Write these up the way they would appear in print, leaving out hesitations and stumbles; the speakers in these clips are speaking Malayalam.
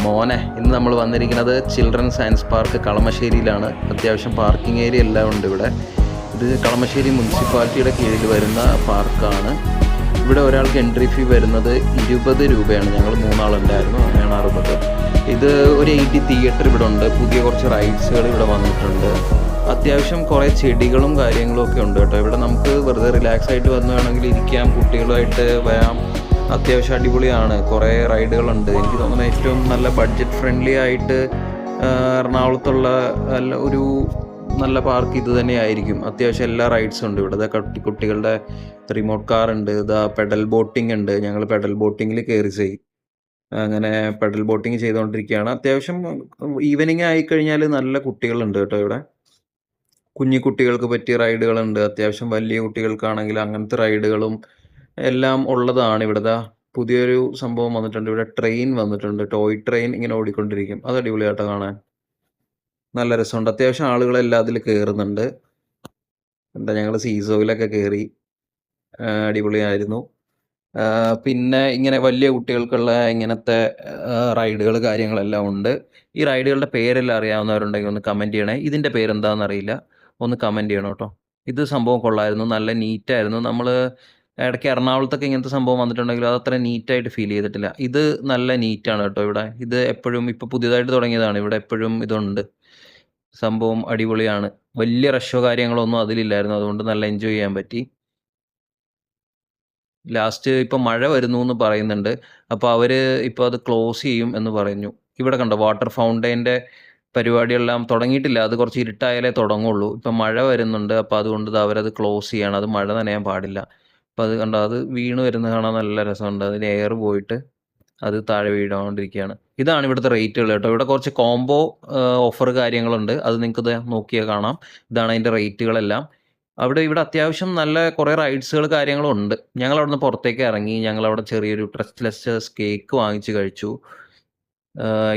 മോനെ ഇന്ന് നമ്മൾ വന്നിരിക്കുന്നത് ചിൽഡ്രൻ സയൻസ് പാർക്ക് കളമശ്ശേരിയിലാണ്. അത്യാവശ്യം പാർക്കിംഗ് ഏരിയ എല്ലാം ഉണ്ട് ഇവിടെ. ഇത് കളമശ്ശേരി മുനിസിപ്പാലിറ്റിയുടെ കീഴിൽ വരുന്ന പാർക്കാണ്. ഇവിടെ ഒരാൾക്ക് എൻട്രി ഫീ വരുന്നത് 20 രൂപയാണ്. ഞങ്ങൾ 3 ആളുണ്ടായിരുന്നു, അങ്ങനെയാണ് 60. ഇത് ഒരു 80 തിയേറ്റർ ഇവിടെ ഉണ്ട്. പുതിയ കുറച്ച് റൈഡ്സുകൾ ഇവിടെ വന്നിട്ടുണ്ട്. അത്യാവശ്യം കുറേ ചെടികളും കാര്യങ്ങളും ഒക്കെ ഉണ്ട് കേട്ടോ. ഇവിടെ നമുക്ക് വെറുതെ റിലാക്സ് ആയിട്ട് വന്നു വേണമെങ്കിൽ ഇരിക്കാം, കുട്ടികളുമായിട്ട് വരാം. അത്യാവശ്യം അടിപൊളിയാണ്. കുറേ റൈഡുകളുണ്ട്. എനിക്ക് തോന്നുന്നത് ഏറ്റവും നല്ല ബഡ്ജറ്റ് ഫ്രണ്ട്ലി ആയിട്ട് എറണാകുളത്തുള്ള ഒരു നല്ല പാർക്ക് ഇത് തന്നെയായിരിക്കും. അത്യാവശ്യം എല്ലാ റൈഡ്സും ഉണ്ട് ഇവിടെ. കുട്ടികളുടെ റിമോട്ട് കാർ ഉണ്ട്, ഇതാ പെഡൽ ബോട്ടിംഗ് ഉണ്ട്. ഞങ്ങൾ പെഡൽ ബോട്ടിങ്ങിൽ കയറി അങ്ങനെ പെഡൽ ബോട്ടിങ് ചെയ്തുകൊണ്ടിരിക്കുകയാണ്. അത്യാവശ്യം ഈവനിങ് ആയിക്കഴിഞ്ഞാൽ നല്ല കുട്ടികളുണ്ട് കേട്ടോ ഇവിടെ. കുഞ്ഞു കുട്ടികൾക്ക് പറ്റിയ റൈഡുകളുണ്ട്. അത്യാവശ്യം വലിയ കുട്ടികൾക്കാണെങ്കിൽ അങ്ങനത്തെ റൈഡുകളും എല്ലാം ഉള്ളതാണ്. ഇവിടെ പുതിയൊരു സംഭവം വന്നിട്ടുണ്ട്. ഇവിടെ ട്രെയിൻ വന്നിട്ടുണ്ട്, ടോയ് ട്രെയിൻ ഇങ്ങനെ ഓടിക്കൊണ്ടിരിക്കും. അത് അടിപൊളിയായിട്ട് കാണാൻ നല്ല രസമുണ്ട്. അത്യാവശ്യം ആളുകളെല്ലാം അതിൽ കയറുന്നുണ്ട്. ഞങ്ങൾ സീസോയിലൊക്കെ കയറി, അടിപൊളിയായിരുന്നു. പിന്നെ ഇങ്ങനെ വലിയ കുട്ടികൾക്കുള്ള ഇങ്ങനത്തെ റൈഡുകൾ കാര്യങ്ങളെല്ലാം ഉണ്ട്. ഈ റൈഡുകളുടെ പേരെല്ലാം അറിയാവുന്നവരുണ്ടെങ്കിൽ ഒന്ന് കമൻറ്റ് ചെയ്യണേ. ഇതിൻ്റെ പേരെന്താണെന്ന് അറിയില്ല, ഒന്ന് കമൻറ്റ് ചെയ്യണം കേട്ടോ. ഇത് സംഭവം കൊള്ളായിരുന്നു, നല്ല നീറ്റായിരുന്നു. നമ്മൾ ഇടയ്ക്ക് എറണാകുളത്തൊക്കെ ഇങ്ങനത്തെ സംഭവം വന്നിട്ടുണ്ടെങ്കിൽ അത് അത്ര നീറ്റായിട്ട് ഫീൽ ചെയ്തിട്ടില്ല. ഇത് നല്ല നീറ്റാണ് കേട്ടോ ഇവിടെ. ഇത് എപ്പോഴും ഇപ്പോൾ പുതിയതായിട്ട് തുടങ്ങിയതാണ്. ഇവിടെ എപ്പോഴും ഇതുണ്ട്. സംഭവം അടിപൊളിയാണ്. വലിയ റഷോ കാര്യങ്ങളൊന്നും അതിലില്ലായിരുന്നു, അതുകൊണ്ട് നല്ല എൻജോയ് ചെയ്യാൻ പറ്റി. ലാസ്റ്റ് ഇപ്പം മഴ വരുന്നു എന്ന് പറയുന്നുണ്ട്. അപ്പോൾ അവർ ഇപ്പോൾ അത് ക്ലോസ് ചെയ്യും എന്ന് പറഞ്ഞു. ഇവിടെ കണ്ടോ, വാട്ടർ ഫൗണ്ടൈൻ്റെ പരിപാടിയെല്ലാം തുടങ്ങിയിട്ടില്ല. അത് കുറച്ച് ഇരുട്ടായാലേ തുടങ്ങുള്ളൂ. ഇപ്പം മഴ വരുന്നുണ്ട്, അപ്പോൾ അതുകൊണ്ട് അവരത് ക്ലോസ് ചെയ്യാണ്. അത് മഴ നനയാൻ പാടില്ല. അപ്പോൾ അത് കണ്ടോ, അത് വീണ് വരുന്നത് കാണാൻ നല്ല രസമുണ്ട്. അതിന് എയർ പോയിട്ട് അത് താഴെ വീണുകൊണ്ടിരിക്കുകയാണ്. ഇതാണ് ഇവിടുത്തെ റേറ്റുകൾ കേട്ടോ. ഇവിടെ കുറച്ച് കോംബോ ഓഫർ കാര്യങ്ങളുണ്ട്. അത് നിങ്ങൾക്ക് നോക്കിയാൽ കാണാം. ഇതാണ് അതിൻ്റെ റേറ്റുകളെല്ലാം. ഇവിടെ അത്യാവശ്യം നല്ല കുറേ റൈഡ്സുകൾ കാര്യങ്ങളും ഉണ്ട്. ഞങ്ങളവിടുന്ന് പുറത്തേക്ക് ഇറങ്ങി. ഞങ്ങളവിടെ ചെറിയൊരു ട്രസ്റ്റ്ലെസ് കേക്ക് വാങ്ങിച്ച് കഴിച്ചു.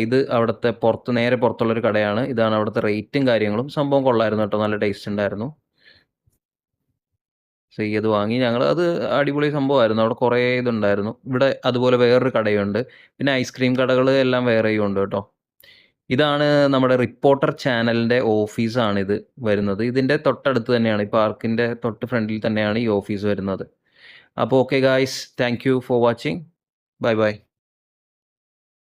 ഇത് അവിടുത്തെ നേരെ പുറത്തുള്ളൊരു കടയാണ്. ഇതാണ് അവിടുത്തെ റേറ്റും കാര്യങ്ങളും. സംഭവം കൊള്ളായിരുന്നു കേട്ടോ, നല്ല ടേസ്റ്റ് ഉണ്ടായിരുന്നു. അത് വാങ്ങി ഞങ്ങൾ. അത് അടിപൊളി സംഭവമായിരുന്നു. അവിടെ കുറേ ഇതുണ്ടായിരുന്നു. ഇവിടെ അതുപോലെ വേറൊരു കടയുണ്ട്. പിന്നെ ഐസ്ക്രീം കടകൾ എല്ലാം വേറെയും ഉണ്ട് കേട്ടോ. ഇതാണ് നമ്മുടെ റിപ്പോർട്ടർ ചാനലിൻ്റെ ഓഫീസാണിത് വരുന്നത്. ഇതിൻ്റെ തൊട്ടടുത്ത് തന്നെയാണ്, ഈ പാർക്കിൻ്റെ തൊട്ട് ഫ്രണ്ടിൽ തന്നെയാണ് ഈ ഓഫീസ് വരുന്നത്. അപ്പോൾ okay guys, thank you for watching. Bye bye.